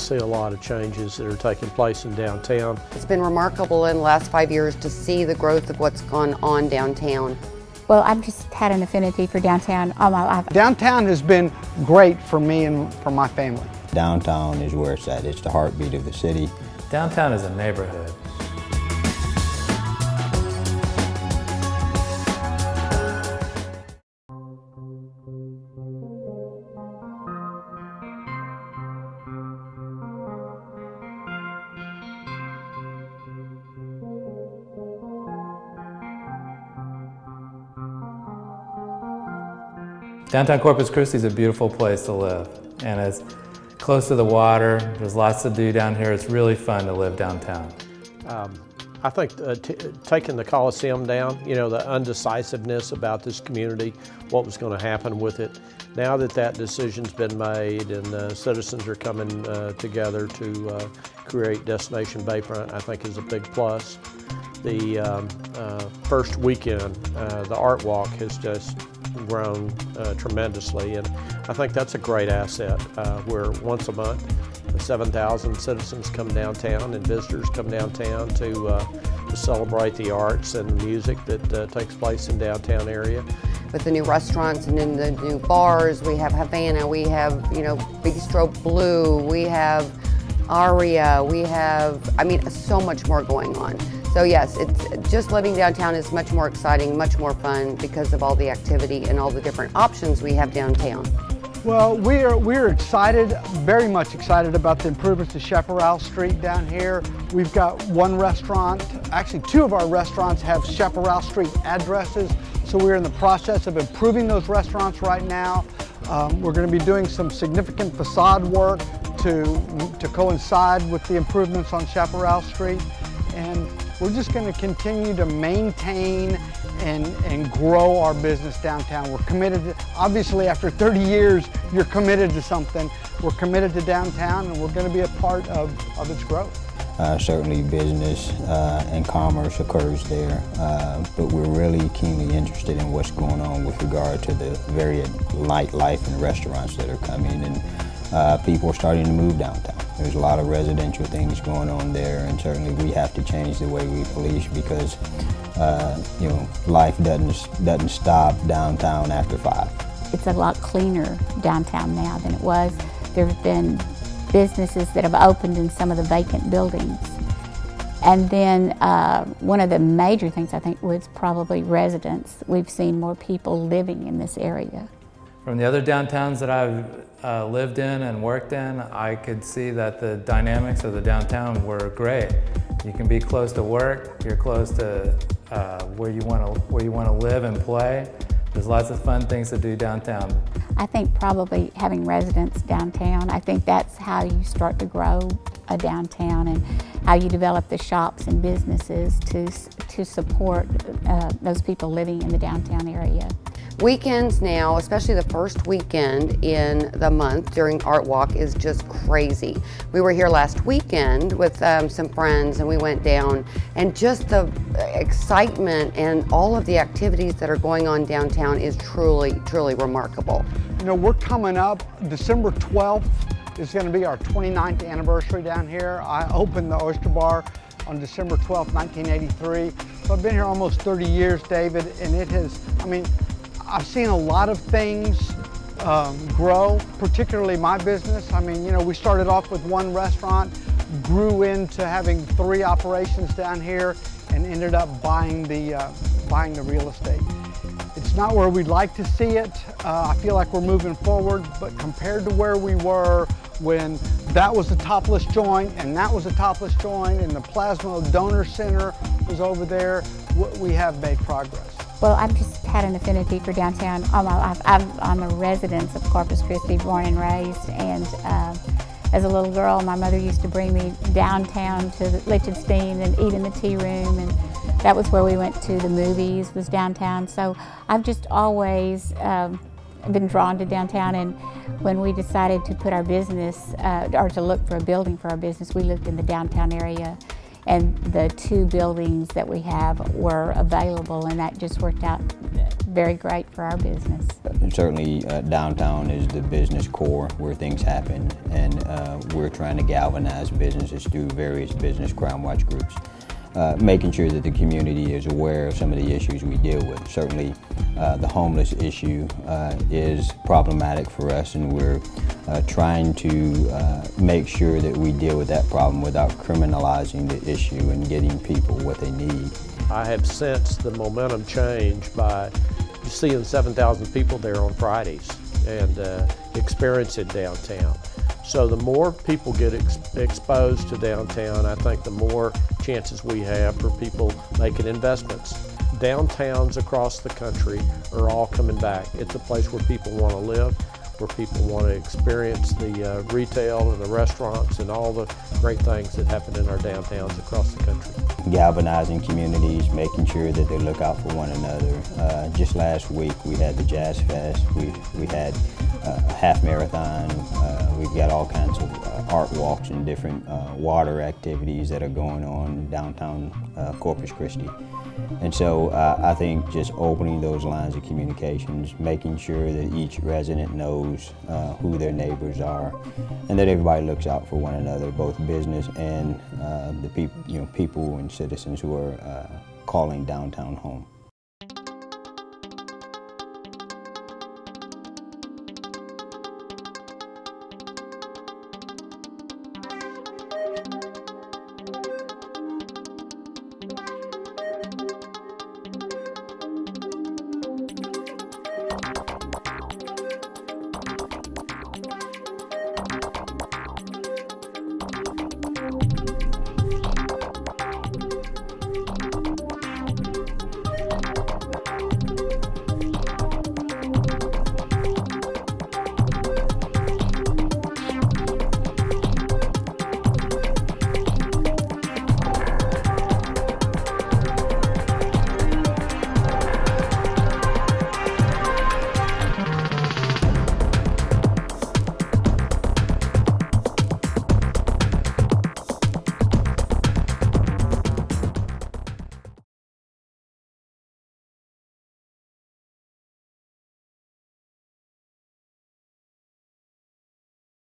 see a lot of changes that are taking place in downtown. It's been remarkable in the last 5 years to see the growth of what's gone on downtown. Well, I've just had an affinity for downtown all my life. Downtown has been great for me and for my family. Downtown is where it's at. It's the heartbeat of the city. Downtown is a neighborhood. Downtown Corpus Christi is a beautiful place to live, and it's close to the water. There's lots to do down here. It's really fun to live downtown. I think taking the Coliseum down, you know, the undecisiveness about this community, what was going to happen with it. Now that that decision's been made and citizens are coming together to create Destination Bayfront, I think is a big plus. The first weekend, the Art Walk has just grown tremendously, and I think that's a great asset where once a month 7,000 citizens come downtown and visitors come downtown to celebrate the arts and the music that takes place in downtown area. With the new restaurants and in the new bars, we have Havana, we have, you know, Bistro Blue, we have Aria, we have, I mean, so much more going on. So yes, it's just living downtown is much more exciting, much more fun because of all the activity and all the different options we have downtown. Well, we're excited, very much excited about the improvements to Chaparral Street down here. We've got one restaurant, actually two of our restaurants have Chaparral Street addresses, so we're in the process of improving those restaurants right now. We're going to be doing some significant facade work to coincide with the improvements on Chaparral Street, and we're just going to continue to maintain and grow our business downtown. We're committed to, obviously after 30 years, you're committed to something. We're committed to downtown and we're going to be a part of its growth. Certainly business and commerce occurs there, but we're really keenly interested in what's going on with regard to the very nightlife and restaurants that are coming, and people are starting to move downtown. There's a lot of residential things going on there, and certainly we have to change the way we police because you know, life doesn't stop downtown after 5. It's a lot cleaner downtown now than it was. There have been businesses that have opened in some of the vacant buildings. And then one of the major things I think was probably residents. We've seen more people living in this area. From the other downtowns that I've lived in and worked in, I could see that the dynamics of the downtown were great. You can be close to work, you're close to where you want to live and play. There's lots of fun things to do downtown. I think probably having residents downtown, I think that's how you start to grow a downtown and how you develop the shops and businesses to support those people living in the downtown area. Weekends now, especially the first weekend in the month during Art Walk, is just crazy. We were here last weekend with some friends and we went down, and just the excitement and all of the activities that are going on downtown is truly, truly remarkable. You know, we're coming up, December 12th is going to be our 29th anniversary down here. I opened the Oyster Bar on December 12th, 1983. So I've been here almost 30 years, David, and it has, I mean, I've seen a lot of things grow, particularly my business. I mean, you know, we started off with one restaurant, grew into having 3 operations down here, and ended up buying the real estate. It's not where we'd like to see it. I feel like we're moving forward, but compared to where we were when that was a topless joint and that was a topless joint and the Plasma Donor Center was over there, we have made progress. Well, I've just had an affinity for downtown all my life. I'm a resident of Corpus Christi, born and raised, and as a little girl, my mother used to bring me downtown to Lichtenstein and eat in the tea room, and that was where we went to the movies, was downtown. So I've just always been drawn to downtown, and when we decided to put our business, or to look for a building for our business, we looked in the downtown area. and the 2 buildings that we have were available, and that just worked out very great for our business. Certainly downtown is the business core where things happen, and we're trying to galvanize businesses through various business crime watch groups. Making sure that the community is aware of some of the issues we deal with. Certainly the homeless issue is problematic for us, and we're trying to make sure that we deal with that problem without criminalizing the issue and getting people what they need. I have sensed the momentum change by seeing 7,000 people there on Fridays and experience it downtown. So the more people get exposed to downtown, I think the more chances we have for people making investments. Downtowns across the country are all coming back. It's a place where people want to live, where people want to experience the retail and the restaurants and all the great things that happen in our downtowns across the country. Galvanizing communities, making sure that they look out for one another. Just last week we had the Jazz Fest, we had a half marathon, we've got all kinds of art walks and different water activities that are going on in downtown Corpus Christi. And so I think just opening those lines of communications, making sure that each resident knows who their neighbors are, and that everybody looks out for one another, both business and the people, people and citizens who are calling downtown home.